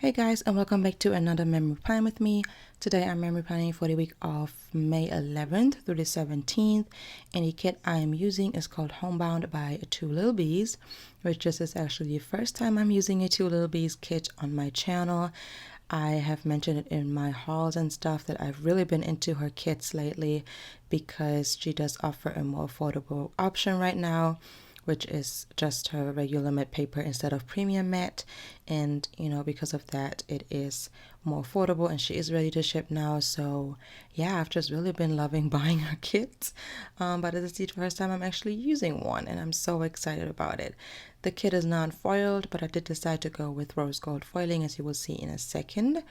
Hey guys, and welcome back to another memory plan with me. Today I'm memory planning for the week of May 11th through the 17th, and the kit I am using is called Homebound by Two Lil Bees, which this is actually the first time I'm using a Two Lil Bees kit on my channel. I have mentioned it in my hauls and stuff that I've really been into her kits lately because she does offer a more affordable option right now, which is just her regular matte paper instead of premium matte. And you know, because of that, it is more affordable, and she is ready to ship now. So yeah, I've just really been loving buying her kits, but this is the first time I'm actually using one, and I'm so excited about it. The kit is non-foiled, but I did decide to go with rose gold foiling, as you will see in a second.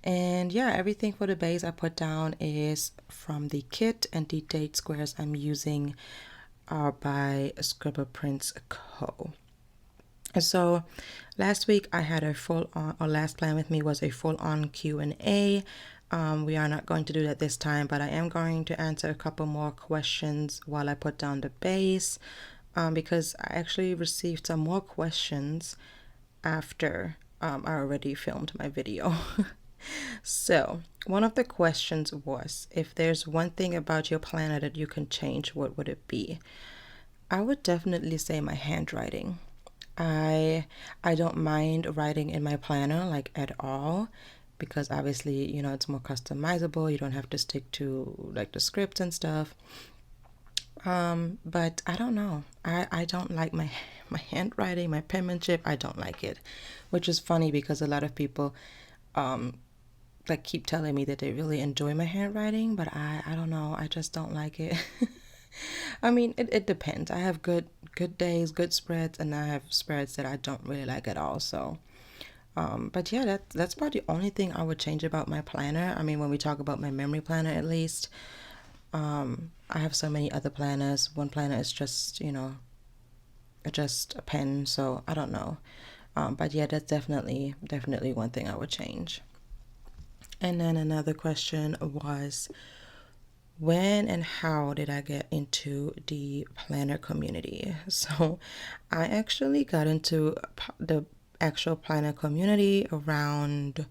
And yeah, everything for the base I put down is from the kit, and the date squares I'm using are by Scribble Co. So last week I had a full-on, or last plan with me was a full-on Q&A. We are not going to do that this time, but I am going to answer a couple more questions while I put down the base, because I actually received some more questions after I already filmed my video. So one of the questions was, if there's one thing about your planner that you can change, what would it be? I would definitely say my handwriting. I don't mind writing in my planner like at all, because obviously, you know, it's more customizable. You don't have to stick to like the scripts and stuff. But I don't know. I don't like my handwriting, my penmanship. I don't like it, which is funny because a lot of people like keep telling me that they really enjoy my handwriting, but I don't know, I just don't like it. I mean, it depends. I have good days, good spreads, and I have spreads that I don't really like at all. So but yeah, that's about the only thing I would change about my planner. I mean, when we talk about my memory planner, at least I have so many other planners. One planner is just, you know, just a pen, so I don't know. But yeah, that's definitely one thing I would change. And then another question was, when and how did I get into the planner community? So I actually got into the actual planner community around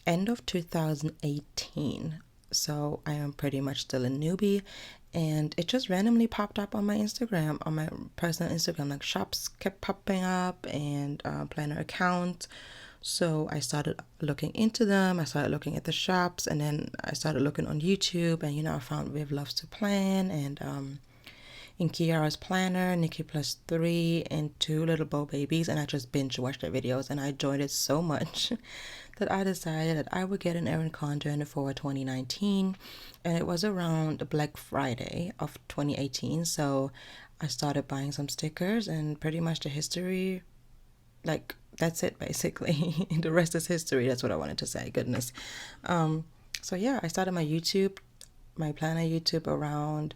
end of 2018. So I am pretty much still a newbie, and it just randomly popped up on my Instagram, on my personal Instagram. Like shops kept popping up, and planner accounts. So I started looking into them. I started looking at the shops, and then I started looking on YouTube, and you know, I found Viv Loves to Plan, and in Kiara's planner, Nikki Plus 3, and Two Little Bow Babies, and I just binge watched their videos, and I enjoyed it so much that I decided that I would get an Erin Condren for 2019, and it was around Black Friday of 2018. So I started buying some stickers, and pretty much the history, like, that's it basically. The rest is history. That's what I wanted to say. Goodness. So yeah, I started my planner YouTube around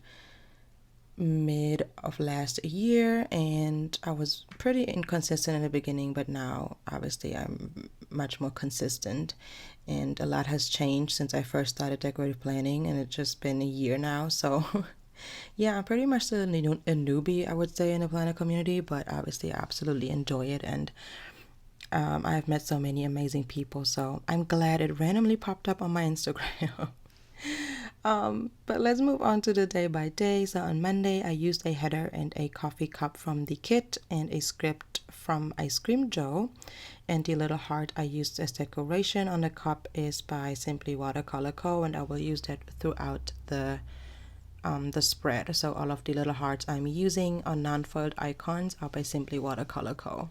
mid of last year, and I was pretty inconsistent in the beginning, but now obviously I'm much more consistent, and a lot has changed since I first started decorative planning, and it's just been a year now. So yeah, I'm pretty much still a newbie, I would say, in the planner community, but obviously I absolutely enjoy it, and I've met so many amazing people, so I'm glad it randomly popped up on my Instagram. But let's move on to the day by day. So on Monday, I used a header and a coffee cup from the kit, and a script from IceCreamJo, and the little heart I used as decoration on the cup is by Simply Watercolor Co, and I will use that throughout the spread. So all of the little hearts I'm using on non-foiled icons are by Simply Watercolor Co.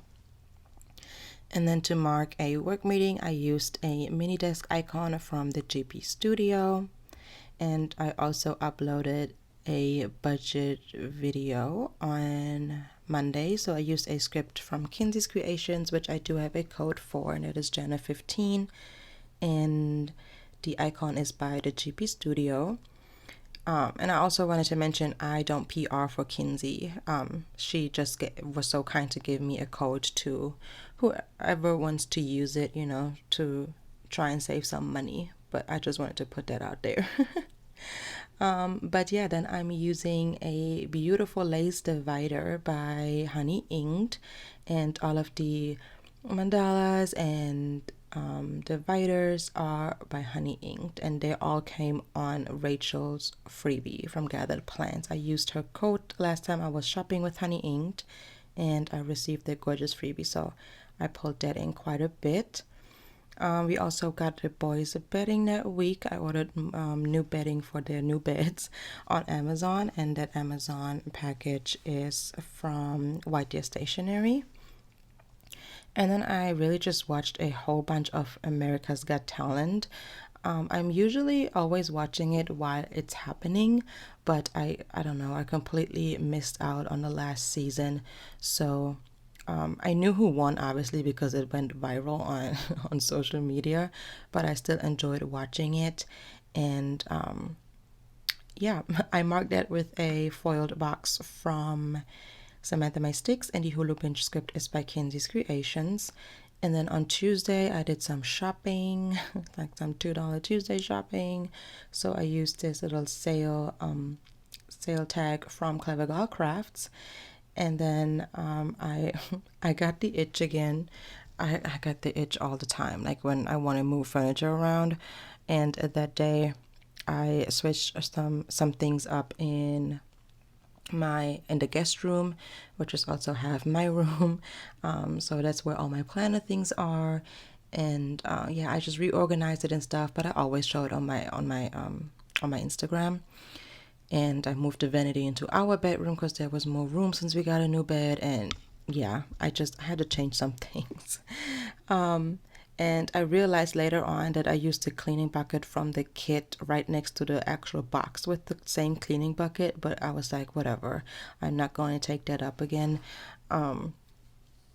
And then to mark a work meeting, I used a mini desk icon from the GP Studio. And I also uploaded a budget video on Monday. So I used a script from Kinzis Creations, which I do have a code for, and it is Jenna15. And the icon is by the GP Studio. And I also wanted to mention I don't PR for Kinzis. She just was so kind to give me a code to whoever wants to use it, you know, to try and save some money. But I just wanted to put that out there. But yeah, then I'm using a beautiful lace divider by Honeyinked, and all of the mandalas and dividers are by Honeyinked, and they all came on Rachel's freebie from Gathered Plants. I used her code last time I was shopping with Honeyinked, and I received their gorgeous freebie, so I pulled that in quite a bit. We also got the boys bedding that week. I ordered new bedding for their new beds on Amazon, and that Amazon package is from 𝑦𝐻𝐻 Stationery. And then I really just watched a whole bunch of America's Got Talent. I'm usually always watching it while it's happening, but I don't know, I completely missed out on the last season. So I knew who won, obviously, because it went viral on on social media, but I still enjoyed watching it. And yeah, I marked that with a foiled box from Samantha Mae Sticks, and the hulu pinch script is by Kinzis Creations. And then on Tuesday, I did some shopping, like some $2 Tuesday shopping. So I used this little sale tag from CleverGalCrafts. And then I got the itch again. I got the itch all the time, like when I want to move furniture around. And that day, I switched some things up in the guest room, which is also half my room. So that's where all my planner things are. And yeah, I just reorganized it and stuff, but I always show it on my Instagram. And I moved the vanity into our bedroom because there was more room since we got a new bed. And yeah, I had to change some things. And I realized later on that I used the cleaning bucket from the kit right next to the actual box with the same cleaning bucket, but I was like, whatever, I'm not going to take that up again.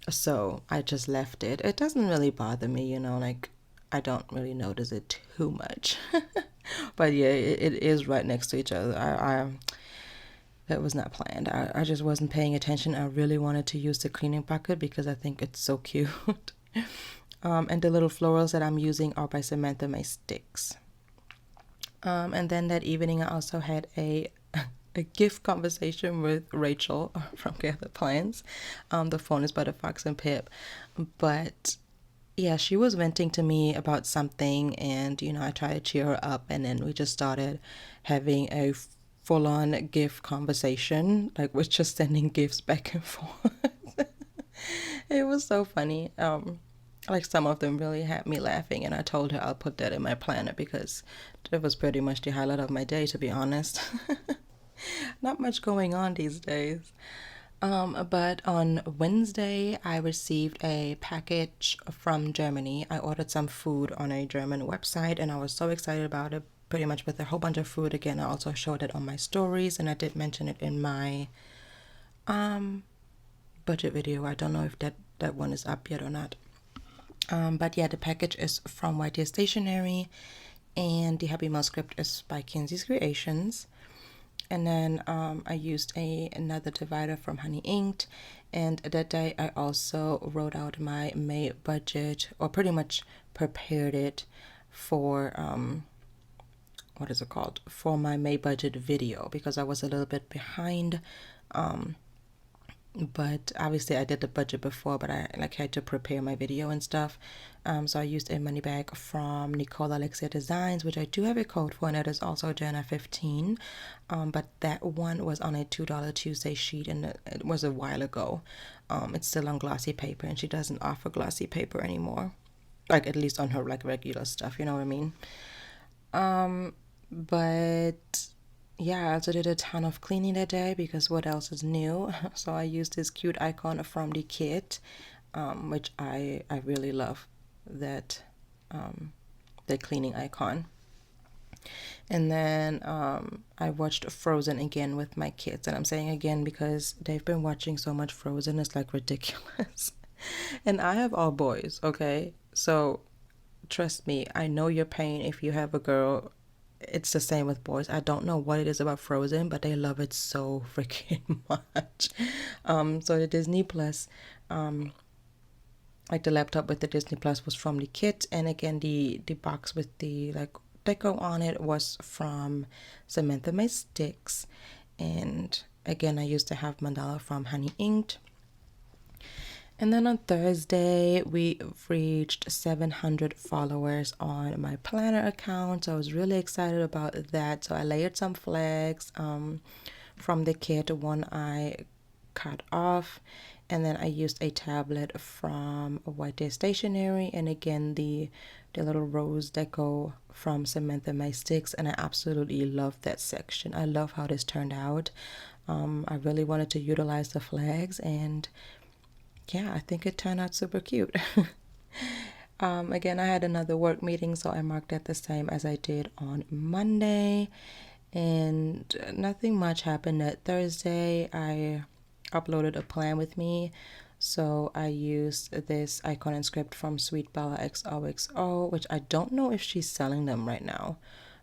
So I just left it. It doesn't really bother me, you know, like I don't really notice it too much. But yeah, it is right next to each other. That was not planned. I just wasn't paying attention. I really wanted to use the cleaning bucket because I think it's so cute. And the little florals that I'm using are by Samantha Mae Sticks. And then that evening I also had a gift conversation with Rachel from Gathered Plants. The phone is by the Fox and Pip. But yeah, she was venting to me about something, and you know, I tried to cheer her up, and then we just started having a full-on gift conversation. Like we're just sending gifts back and forth. It was so funny. Like some of them really had me laughing, and I told her I'll put that in my planner because that was pretty much the highlight of my day, to be honest. Not much going on these days. But on Wednesday, I received a package from Germany. I ordered some food on a German website, and I was so excited about it, pretty much with a whole bunch of food. Again, I also showed it on my stories, and I did mention it in my budget video. I don't know if that one is up yet or not. But yeah, the package is from 𝑦𝐻𝐻 Stationery, and the Happy Mail script is by Kinzis Creations. And then I used another divider from Honeyinked, and that day I also wrote out my May budget, or pretty much prepared it for what is it called, for my May budget video, because I was a little bit behind. But obviously I did the budget before, but I had to prepare my video and stuff. So I used a money bag from Nicole Alexia Designs, which I do have a code for, and that is also Jenna 15. But that one was on a $2 Tuesday sheet, and it was a while ago. It's still on glossy paper, and she doesn't offer glossy paper anymore, like at least on her like regular stuff, you know what I mean? But yeah, I also did a ton of cleaning that day because what else is new? So I used this cute icon from the kit, which I really love that the cleaning icon. And then I watched Frozen again with my kids, and I'm saying again because they've been watching so much Frozen, it's like ridiculous. And I have all boys, okay? So trust me, I know your pain if you have a girl. It's the same with boys. I don't know what it is about Frozen, but they love it so freaking much. So the Disney Plus, like the laptop with the Disney Plus was from the kit, and again the box with the like deco on it was from Samantha Mae Sticks, and again I used to have mandala from Honeyinked. And then on Thursday, we reached 700 followers on my planner account. So I was really excited about that. So I layered some flags from the kit, one I cut off. And then I used a tablet from 𝐻𝐻𝐻𝐻 Stationery. And again, the little rose deco from Samantha Mae Sticks. And I absolutely love that section. I love how this turned out. I really wanted to utilize the flags, and yeah, I think it turned out super cute. Again, I had another work meeting, so I marked that the same as I did on Monday, and nothing much happened that Thursday. I uploaded a plan with me, so I used this icon and script from SweetBellaxoxo, which I don't know if she's selling them right now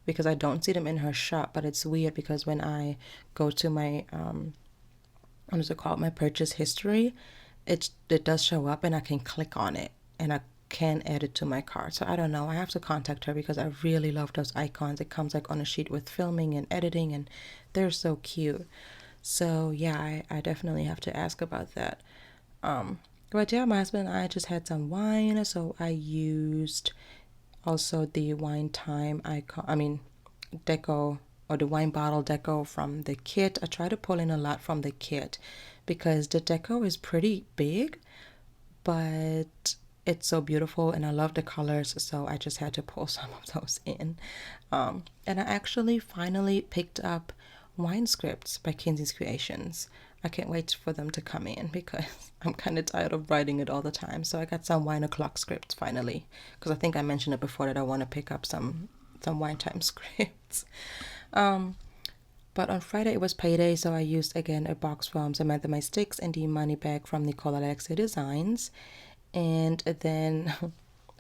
because I don't see them in her shop. But it's weird because when I go to my what is it called, my purchase history, it does show up and I can click on it and I can add it to my cart. So I don't know, I have to contact her because I really love those icons. It comes like on a sheet with filming and editing, and they're so cute. So yeah, I definitely have to ask about that. But yeah, my husband and I just had some wine, so I used also the wine time icon, deco, or the wine bottle deco from the kit. I try to pull in a lot from the kit because the deco is pretty big, but it's so beautiful and I love the colors, so I just had to pull some of those in. And I actually finally picked up wine scripts by Kinzis Creations. I can't wait for them to come in because I'm kind of tired of writing it all the time. So I got some wine o'clock scripts finally, because I think I mentioned it before that I want to pick up some wine time scripts. But on Friday it was payday, so I used again a box from Samantha Mae Sticks and the money bag from Nicole Alexia Designs. And then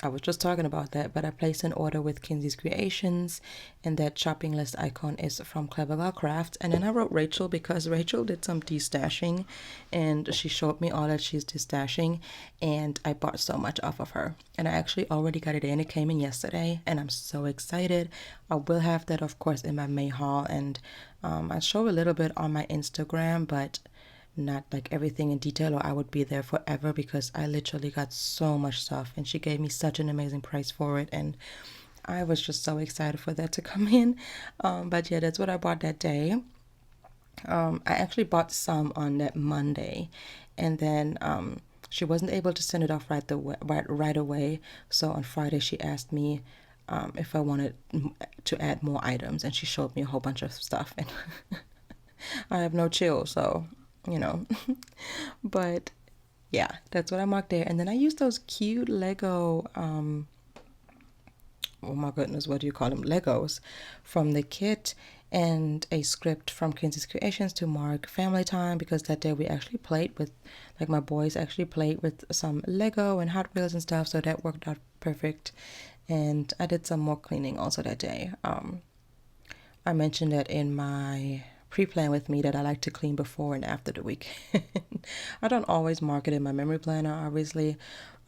I was just talking about that, but I placed an order with Kinzis Creations, and that shopping list icon is from CleverGalCrafts. And then I wrote Rachel because Rachel did some destashing and she showed me all that she's destashing, and I bought so much off of her. And I actually already got it in. It came in yesterday and I'm so excited. I will have that, of course, in my May haul, and I show a little bit on my Instagram, but not like everything in detail, or I would be there forever because I literally got so much stuff and she gave me such an amazing price for it, and I was just so excited for that to come in. But yeah, that's what I bought that day. I actually bought some on that Monday, and then she wasn't able to send it off right away, so on Friday she asked me if I wanted to add more items, and she showed me a whole bunch of stuff, and I have no chill, so you know. But yeah, that's what I marked there. And then I used those cute Lego oh my goodness, what do you call them, Legos from the kit, and a script from Kinzis Creations to mark family time, because that day we actually played with, like, my boys actually played with some Lego and Hot Wheels and stuff, so that worked out perfect. And I did some more cleaning also that day. I mentioned that in my pre-plan with me that I like to clean before and after the weekend. I don't always mark it in my memory planner, obviously,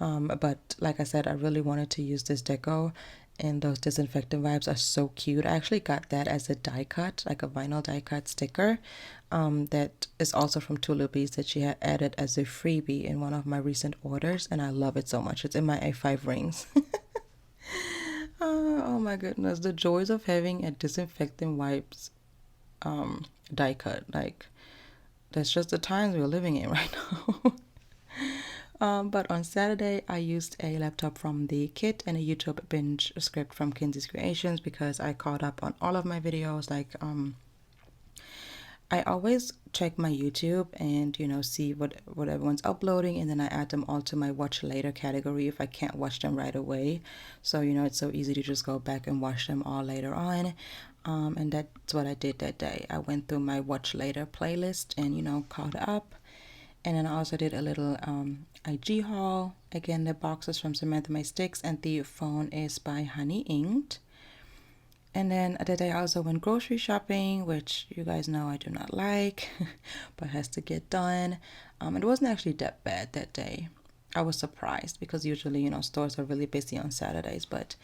but like I said, I really wanted to use this deco, and those disinfectant vibes are so cute. I actually got that as a die cut, like a vinyl die cut sticker, that is also from Two Lil Bees, that she had added as a freebie in one of my recent orders, and I love it so much. It's in my A5 rings. Oh my goodness, the joys of having a disinfectant wipes die cut. Like, that's just the times we're living in right now. But on Saturday I used a laptop from the kit and a YouTube binge script from Kinzis Creations because I caught up on all of my videos. Like, I always check my YouTube and, you know, see what everyone's uploading, and then I add them all to my watch later category if I can't watch them right away. So, you know, it's so easy to just go back and watch them all later on. And that's what I did that day. I went through my watch later playlist and, you know, caught up. And then I also did a little IG haul. Again, the box is from Samantha Mae Sticks and the phone is by Honeyinked. And then that day I also went grocery shopping, which you guys know I do not like, but has to get done. It wasn't actually that bad that day. I was surprised because usually, you know, stores are really busy on Saturdays, but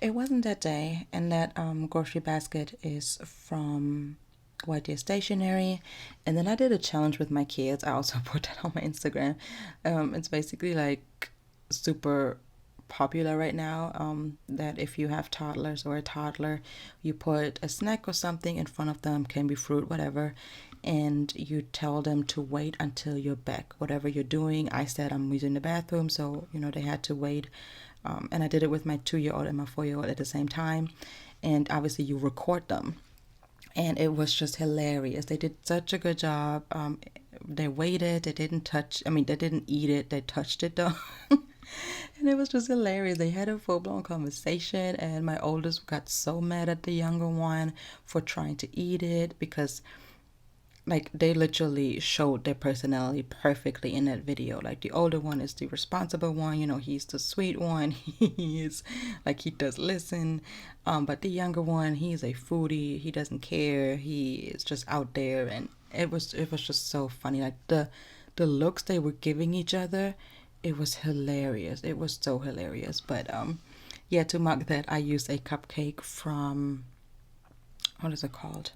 it wasn't that day. And that grocery basket is from 𝐒𝐍𝐍 Stationery. And then I did a challenge with my kids. I also put that on my Instagram. It's basically like super popular right now, that if you have toddlers or a toddler, you put a snack or something in front of them, can be fruit, whatever, and you tell them to wait until you're back, whatever you're doing. I said I'm using the bathroom, so you know they had to wait. And I did it with my 2-year-old and my 4-year-old at the same time. And obviously you record them, and it was just hilarious. They did such a good job. They waited, they didn't touch, I mean, they didn't eat it, they touched it though. And it was just hilarious. They had a full-blown conversation, and my oldest got so mad at the younger one for trying to eat it, because like they literally showed their personality perfectly in that video. Like the older one is the responsible one, you know, he's the sweet one. He is like, he does listen. But the younger one, he's a foodie, he doesn't care, he is just out there. And it was just so funny. Like the looks they were giving each other, it was hilarious. It was so hilarious. But yeah, to mark that, I used a cupcake from, what is it called,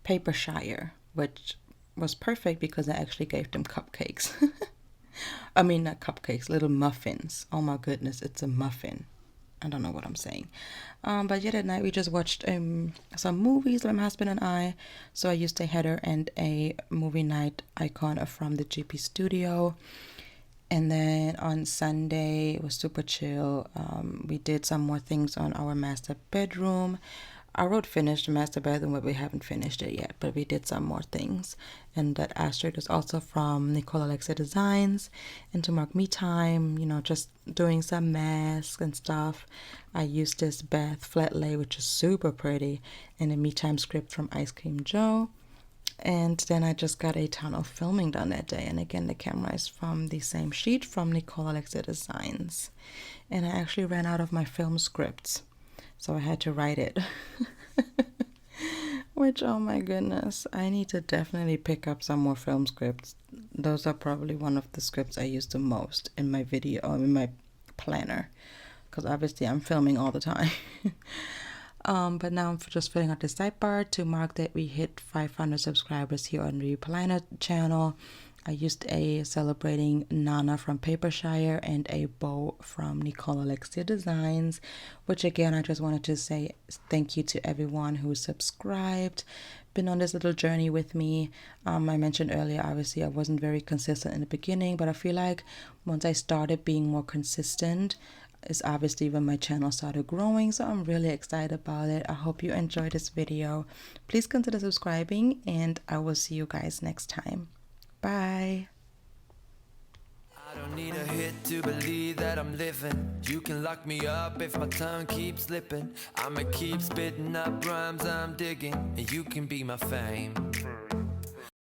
Papershire, which was perfect because I actually gave them cupcakes. I mean, not cupcakes, little muffins. Oh my goodness, it's a muffin. I don't know what I'm saying. But yeah, that night we just watched some movies, my husband and I. So I used a header and a movie night icon from the GP studio. And then on Sunday, it was super chill. We did some more things on our master bedroom. I wrote finished the master bedroom, but we haven't finished it yet. But we did some more things. And that asterisk is also from Nicole Alexia Designs. And to mark me time, you know, just doing some masks and stuff. I used this bath flat lay, which is super pretty, and a me time script from IceCreamJo. And then I just got a ton of filming done that day. And again, the camera is from the same sheet from Nicole Alexia Designs. And I actually ran out of my film scripts, so I had to write it. Which, oh my goodness, I need to definitely pick up some more film scripts. Those are probably one of the scripts I use the most in my video, or in my planner, because obviously I'm filming all the time. But now I'm just filling out the sidebar to mark that we hit 500 subscribers here on the MiriMiBelle channel. I used a celebrating Nana from Papershire and a bow from Nicole Alexia Designs, which again, I just wanted to say thank you to everyone who subscribed, been on this little journey with me. I mentioned earlier, obviously I wasn't very consistent in the beginning, but I feel like once I started being more consistent, is obviously when my channel started growing. So I'm really excited about it. I hope you enjoyed this video. Please consider subscribing, and I will see you guys next time. Bye. I don't need a hit to believe that I'm living. You can lock me up if my tongue keeps slipping. I'ma keep spitting up rhymes I'm digging, and you can be my fame.